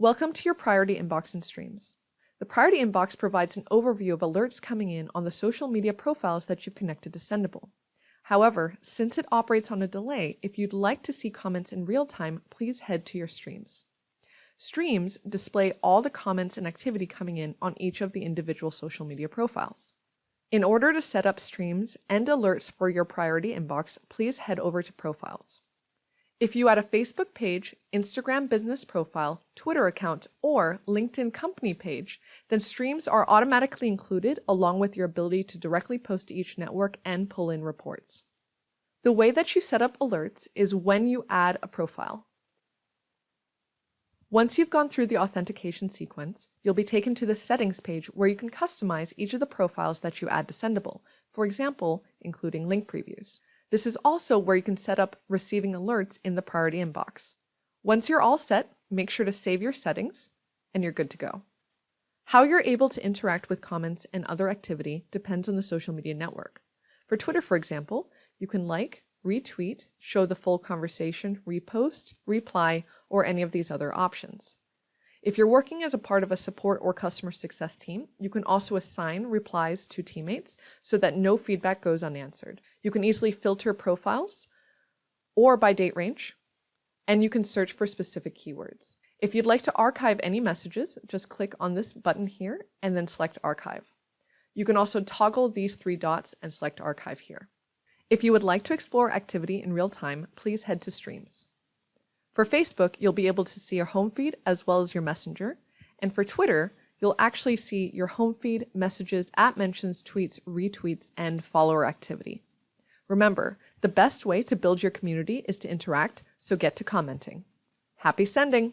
Welcome to your priority inbox in Streams. The priority inbox provides an overview of alerts coming in on the social media profiles that you've connected to Sendible. However, since it operates on a delay, if you'd like to see comments in real time, please head to your Streams. Streams display all the comments and activity coming in on each of the individual social media profiles. In order to set up streams and alerts for your priority inbox, please head over to Profiles. If you add a Facebook page, Instagram business profile, Twitter account, or LinkedIn company page, then streams are automatically included along with your ability to directly post to each network and pull in reports. The way that you set up alerts is when you add a profile. Once you've gone through the authentication sequence, you'll be taken to the settings page where you can customize each of the profiles that you add to Sendible, for example, including link previews. This is also where you can set up receiving alerts in the priority inbox. Once you're all set, make sure to save your settings, and you're good to go. How you're able to interact with comments and other activity depends on the social media network. For Twitter, for example, you can like, retweet, show the full conversation, repost, reply, or any of these other options. If you're working as a part of a support or customer success team, you can also assign replies to teammates so that no feedback goes unanswered. You can easily filter profiles or by date range, and you can search for specific keywords. If you'd like to archive any messages, just click on this button here and then select Archive. You can also toggle these three dots and select Archive here. If you would like to explore activity in real time, please head to Streams. For Facebook, you'll be able to see your home feed as well as your messenger. And for Twitter, you'll actually see your home feed, messages, @mentions, tweets, retweets, and follower activity. Remember, the best way to build your community is to interact, so get to commenting. Happy sending!